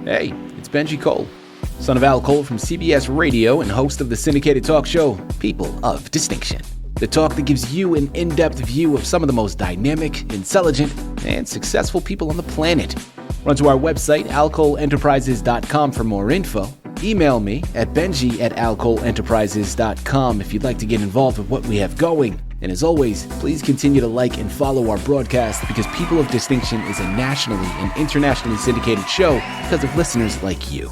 Hey, it's Benji Cole, son of Al Cole from CBS Radio and host of the syndicated talk show, People of Distinction. The talk that gives you an in-depth view of some of the most dynamic, intelligent, and successful people on the planet. Run to our website, alcoleenterprises.com for more info. Email me at benji@alcoleenterprises.com if you'd like to get involved with what we have going. And as always, please continue to like and follow our broadcast because People of Distinction is a nationally and internationally syndicated show because of listeners like you.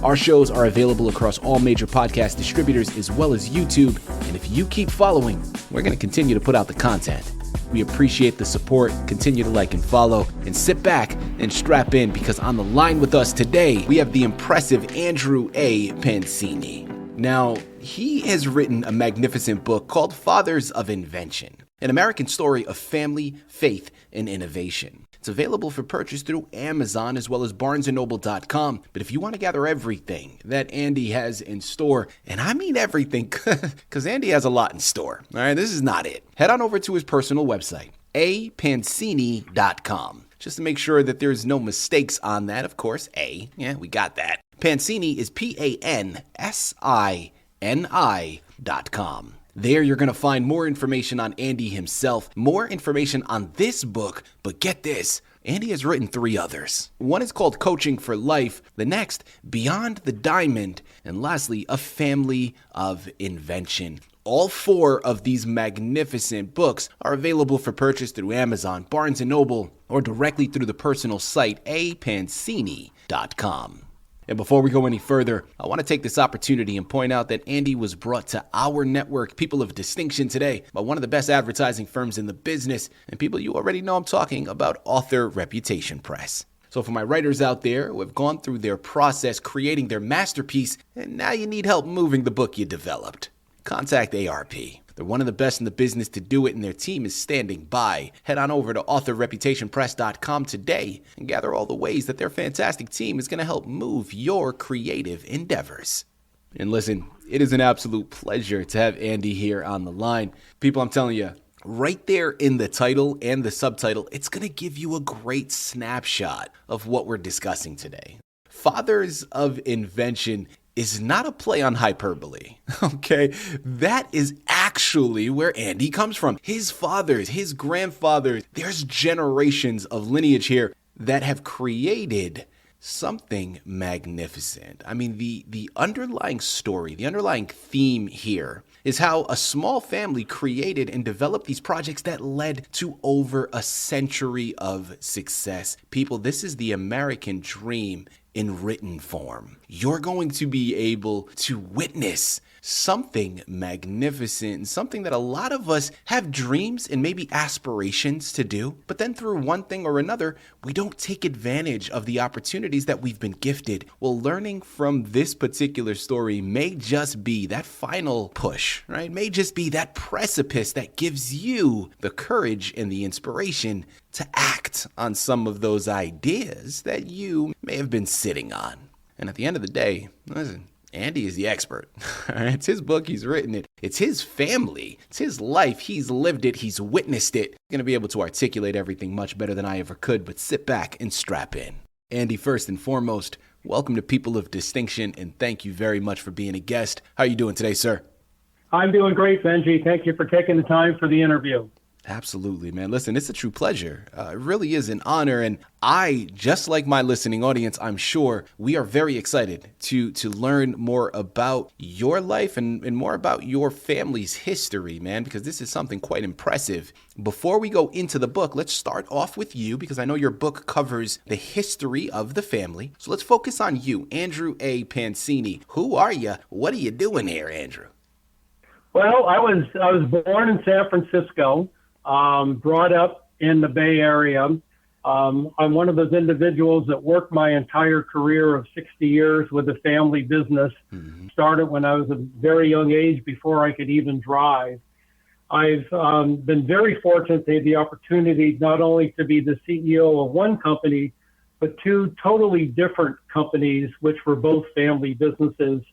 Our shows are available across all major podcast distributors as well as YouTube. And if you keep following, we're going to continue to put out the content. We appreciate the support. Continue to like and follow and sit back and strap in because on the line with us today, we have the impressive Andrew A. Pansini. Now, he has written a magnificent book called Fathers of Invention, an American story of family, faith, and innovation. It's available for purchase through Amazon as well as barnesandnoble.com. But if you want to gather everything that Andy has in store, and I mean everything, because Andy has a lot in store. All right, this is not it. Head on over to his personal website, apansini.com. Just to make sure that there's no mistakes on that, of course, yeah, we got that. Pansini is PANSINI.com. There you're going to find more information on Andy himself, more information on this book, but get this, Andy has written 3 others. One is called Coaching for Life, the next, Beyond the Diamond, and lastly, A Family of Invention. All 4 of these magnificent books are available for purchase through Amazon, Barnes & Noble, or directly through the personal site, apansini.com. And before we go any further, I want to take this opportunity and point out that Andy was brought to our network, People of Distinction, today by one of the best advertising firms in the business, and people you already know I'm talking about, Author Reputation Press. So for my writers out there who have gone through their process creating their masterpiece, and now you need help moving the book you developed, contact ARP. They're one of the best in the business to do it, and their team is standing by. Head on over to authorreputationpress.com today and gather all the ways that their fantastic team is going to help move your creative endeavors. And listen, it is an absolute pleasure to have Andy here on the line. People, I'm telling you, right there in the title and the subtitle, it's going to give you a great snapshot of what we're discussing today. Fathers of Invention is not a play on hyperbole, okay? That is actually where Andy comes from. His fathers, his grandfathers, there's generations of lineage here that have created something magnificent. I mean, the underlying story, the underlying theme here is how a small family created and developed these projects that led to over a century of success. People, this is the American dream in written form. You're going to be able to witness something magnificent and something that a lot of us have dreams and maybe aspirations to do, but then through one thing or another, we don't take advantage of the opportunities that we've been gifted. Well, learning from this particular story may just be that final push, right? May just be that precipice that gives you the courage and the inspiration to act on some of those ideas that you may have been sitting on. And at the end of the day, listen, Andy is the expert. It's his book. He's written it. It's his family. It's his life. He's lived it. He's witnessed it. He's going to be able to articulate everything much better than I ever could, but sit back and strap in. Andy, first and foremost, welcome to People of Distinction, and thank you very much for being a guest. How are you doing today, sir? I'm doing great, Benji. Thank you for taking the time for the interview. Absolutely, man. Listen, it's a true pleasure. It really is an honor. And I, just like my listening audience, I'm sure we are very excited to learn more about your life and more about your family's history, man, because this is something quite impressive. Before we go into the book, let's start off with you, because I know your book covers the history of the family. So let's focus on you, Andrew A. Pansini. Who are you? What are you doing here, Andrew? Well, I was born in San Francisco. Brought up in the Bay Area. I'm one of those individuals that worked my entire career of 60 years with a family business. Started when I was a very young age before I could even drive. I've been very fortunate to have the opportunity not only to be the CEO of one company, but 2 totally different companies, which were both family businesses.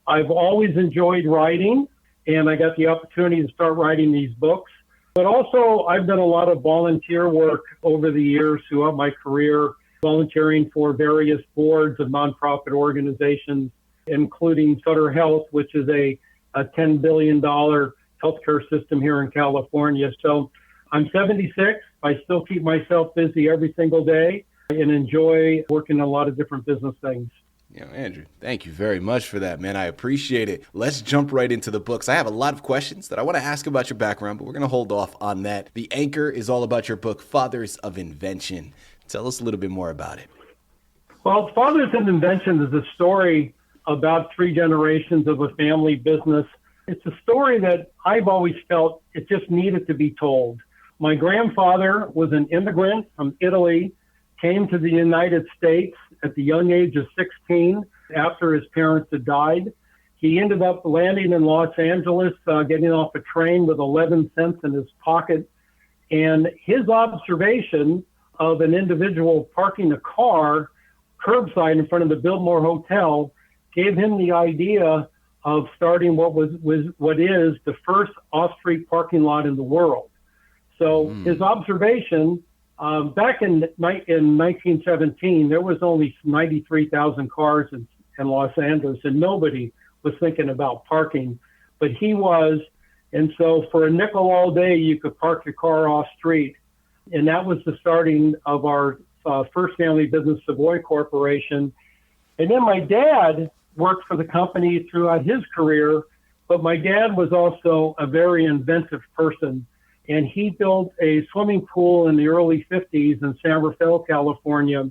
I've always enjoyed writing, and I got the opportunity to start writing these books. But also, I've done a lot of volunteer work over the years throughout my career volunteering for various boards of nonprofit organizations, including Sutter Health, which is a $10 billion healthcare system here in California. So I'm 76. I still keep myself busy every single day and enjoy working on a lot of different business things. Andrew, thank you very much for that, man. I appreciate it. Let's jump right into the books. I have a lot of questions that I want to ask about your background, but we're going to hold off on that. The anchor is all about your book, Fathers of Invention. Tell us a little bit more about it. Well, Fathers of Invention is a story about 3 generations of a family business. It's a story that I've always felt it just needed to be told. My grandfather was an immigrant from Italy, came to the United States at the young age of 16 after his parents had died. He ended up landing in Los Angeles, getting off a train with 11 cents in his pocket. And his observation of an individual parking a car curbside in front of the Biltmore Hotel gave him the idea of starting what is the first off-street parking lot in the world. So his observation, back in 1917, there was only 93,000 cars in Los Angeles, and nobody was thinking about parking, but he was. And so for a nickel all day, you could park your car off street. And that was the starting of our first family business, Savoy Corporation. And then my dad worked for the company throughout his career, but my dad was also a very inventive person. And he built a swimming pool in the early 50s in San Rafael, California.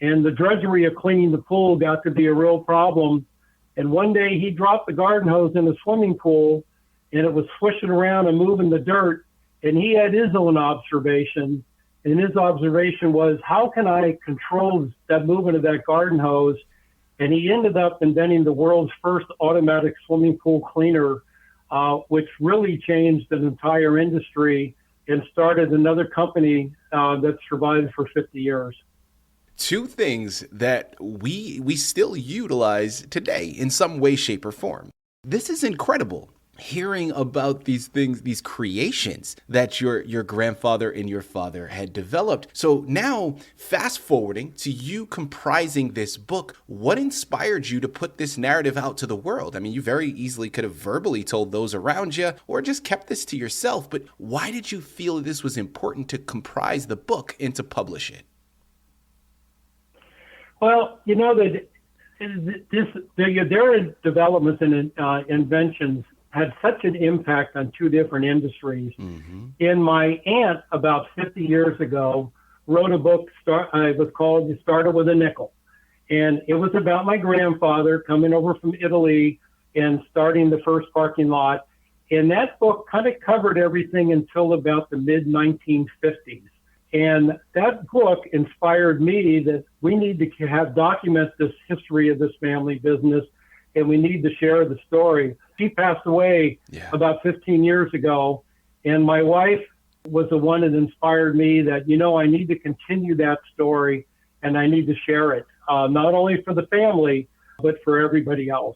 And the drudgery of cleaning the pool got to be a real problem. And one day he dropped the garden hose in the swimming pool, and it was swishing around and moving the dirt. And he had his own observation. And his observation was, how can I control that movement of that garden hose? And he ended up inventing the world's first automatic swimming pool cleaner, which really changed an entire industry and started another company that survived for 50 years. 2 things that we still utilize today in some way, shape, or form. This is incredible. Hearing about these things, these creations that your grandfather and your father had developed. So now, fast forwarding to you comprising this book, what inspired you to put this narrative out to the world? I mean, you very easily could have verbally told those around you or just kept this to yourself, but why did you feel this was important to comprise the book and to publish it? Well, that their developments and inventions had such an impact on 2 different industries. Mm-hmm. And my aunt, about 50 years ago, wrote a book, it was called You Started with a Nickel. And it was about my grandfather coming over from Italy and starting the first parking lot. And that book kind of covered everything until about the mid-1950s. And that book inspired me that we need to document this history of this family business, and we need to share the story. She passed away about 15 years ago, and my wife was the one that inspired me that, I need to continue that story and I need to share it, not only for the family, but for everybody else.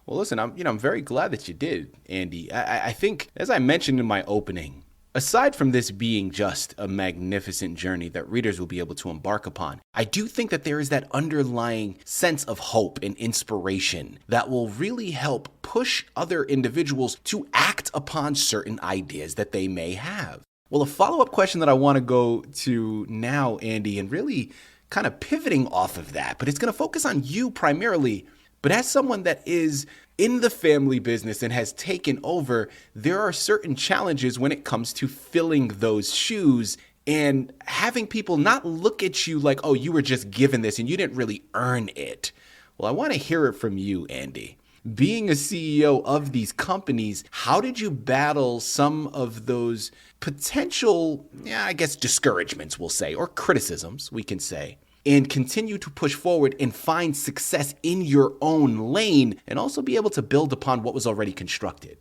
Well, listen, I'm very glad that you did, Andy. I think, as I mentioned in my opening, aside from this being just a magnificent journey that readers will be able to embark upon, I do think that there is that underlying sense of hope and inspiration that will really help push other individuals to act upon certain ideas that they may have. Well, a follow-up question that I want to go to now, Andy, and really kind of pivoting off of that, but it's going to focus on you primarily. But as someone that is in the family business and has taken over, there are certain challenges when it comes to filling those shoes and having people not look at you like, oh, you were just given this and you didn't really earn it. Well, I want to hear it from you, Andy. Being a CEO of these companies, how did you battle some of those potential, discouragements, we'll say, or criticisms, we can say, and continue to push forward and find success in your own lane and also be able to build upon what was already constructed?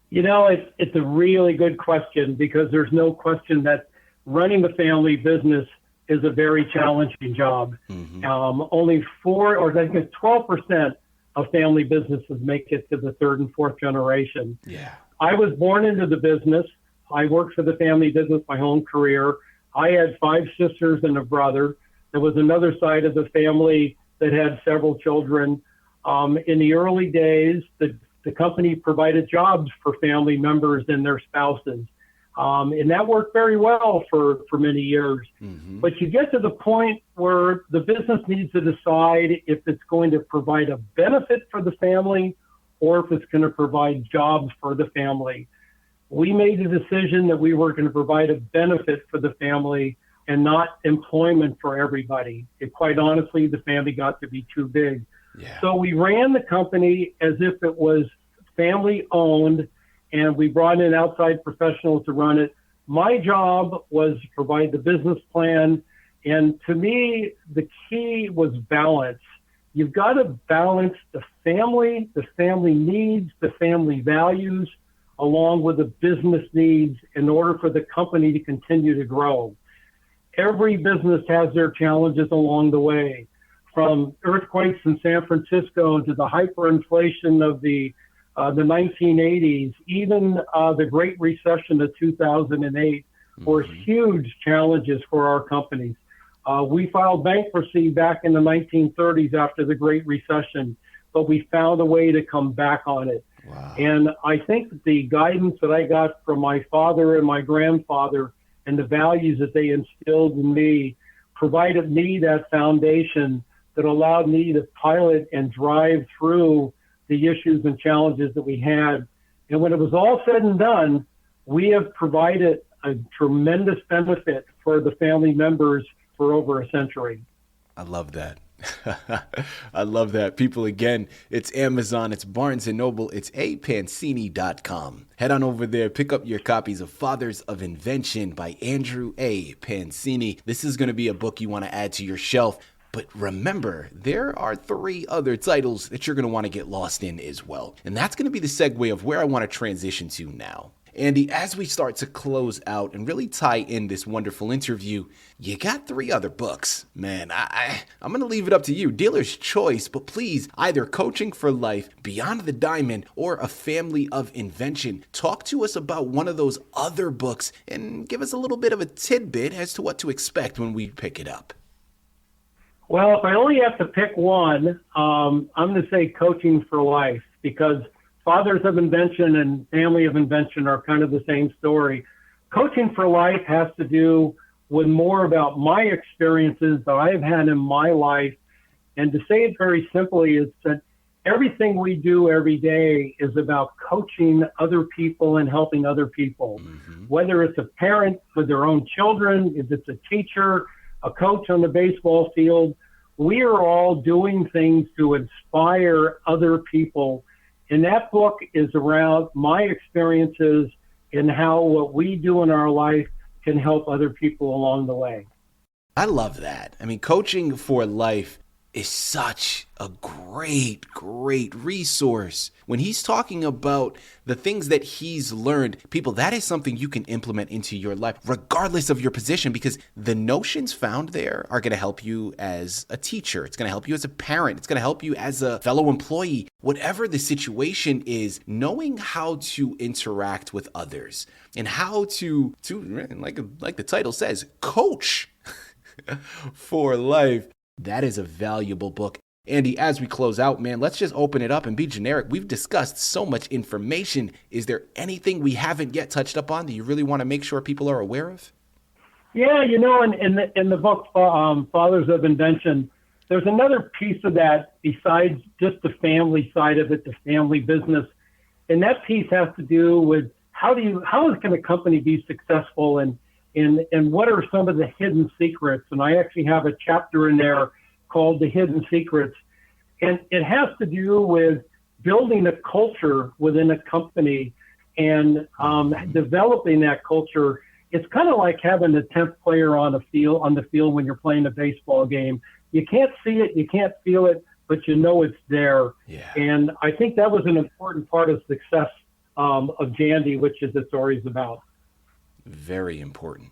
It's a really good question, because there's no question that running the family business is a very challenging job. Mm-hmm. Only 12% of family businesses make it to the 3rd and 4th generation. Yeah. I was born into the business. I worked for the family business my whole career. I had 5 sisters and a brother. There was another side of the family that had several children. In the early days, the company provided jobs for family members and their spouses. And that worked very well for many years. Mm-hmm. But you get to the point where the business needs to decide if it's going to provide a benefit for the family or if it's going to provide jobs for the family. We made the decision that we were going to provide a benefit for the family and not employment for everybody. Quite honestly, the family got to be too big. Yeah. So we ran the company as if it was family owned, and we brought in outside professionals to run it. My job was to provide the business plan, and to me, the key was balance. You've got to balance the family needs, the family values, along with the business needs in order for the company to continue to grow. Every business has their challenges along the way, from earthquakes in San Francisco to the hyperinflation of the 1980s, even the Great Recession of 2008 were huge challenges for our companies. We filed bankruptcy back in the 1930s after the Great Recession, but we found a way to come back on it. Wow. And I think the guidance that I got from my father and my grandfather and the values that they instilled in me provided me that foundation that allowed me to pilot and drive through the issues and challenges that we had. And when it was all said and done, we have provided a tremendous benefit for the family members for over a century. I love that. I love that. People, again, it's Amazon, it's Barnes & Noble, it's Pansini.com. Head on over there, pick up your copies of Fathers of Invention by Andrew A. Pansini. This is going to be a book you want to add to your shelf. But remember, there are 3 other titles that you're going to want to get lost in as well. And that's going to be the segue of where I want to transition to now. Andy, as we start to close out and really tie in this wonderful interview, you got 3 other books. Man, I'm going to leave it up to you. Dealer's choice, but please, either Coaching for Life, Beyond the Diamond, or A Family of Invention. Talk to us about one of those other books and give us a little bit of a tidbit as to what to expect when we pick it up. Well, if I only have to pick one, I'm going to say Coaching for Life, because Fathers of Invention and Family of Invention are kind of the same story. Coaching for Life has to do with more about my experiences that I've had in my life. And to say it very simply is that everything we do every day is about coaching other people and helping other people. Mm-hmm. Whether it's a parent with their own children, if it's a teacher, a coach on the baseball field, we are all doing things to inspire other people. And that book is around my experiences and how what we do in our life can help other people along the way. I love that. I mean, Coaching for Life is such a great resource. When he's talking about the things that he's learned, people, that is something you can implement into your life, regardless of your position, because the notions found there are going to help you as a teacher. It's going to help you as a parent. It's going to help you as a fellow employee. Whatever the situation is, knowing how to interact with others and how to like the title says, coach for life. That is a valuable book. Andy, as we close out, man, let's just open it up and be generic. We've discussed so much information. Is there anything we haven't yet touched up on that you really want to make sure people are aware of? Yeah, in the book, Fathers of Invention, there's another piece of that besides just the family side of it, the family business. And that piece has to do with how can a company be successful and what are some of the hidden secrets? And I actually have a chapter in there called The Hidden Secrets. And it has to do with building a culture within a company and developing that culture. It's kind of like having the 10th player on the field when you're playing a baseball game. You can't see it, you can't feel it, but you know it's there. Yeah. And I think that was an important part of success of Jandy, which is the story's about. Very important.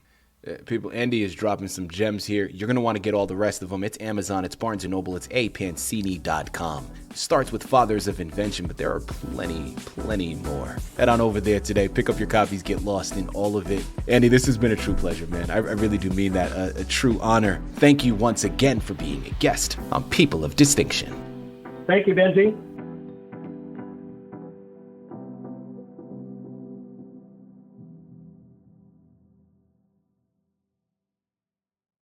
People, Andy is dropping some gems here. You're going to want to get all the rest of them. It's Amazon, it's Barnes & Noble, it's Pansini.com. Starts with Fathers of Invention, but there are plenty more. Head on over there today. Pick up your copies, get lost in all of it. Andy, this has been a true pleasure, man. I really do mean that. A true honor. Thank you once again for being a guest on People of Distinction. Thank you, Benji.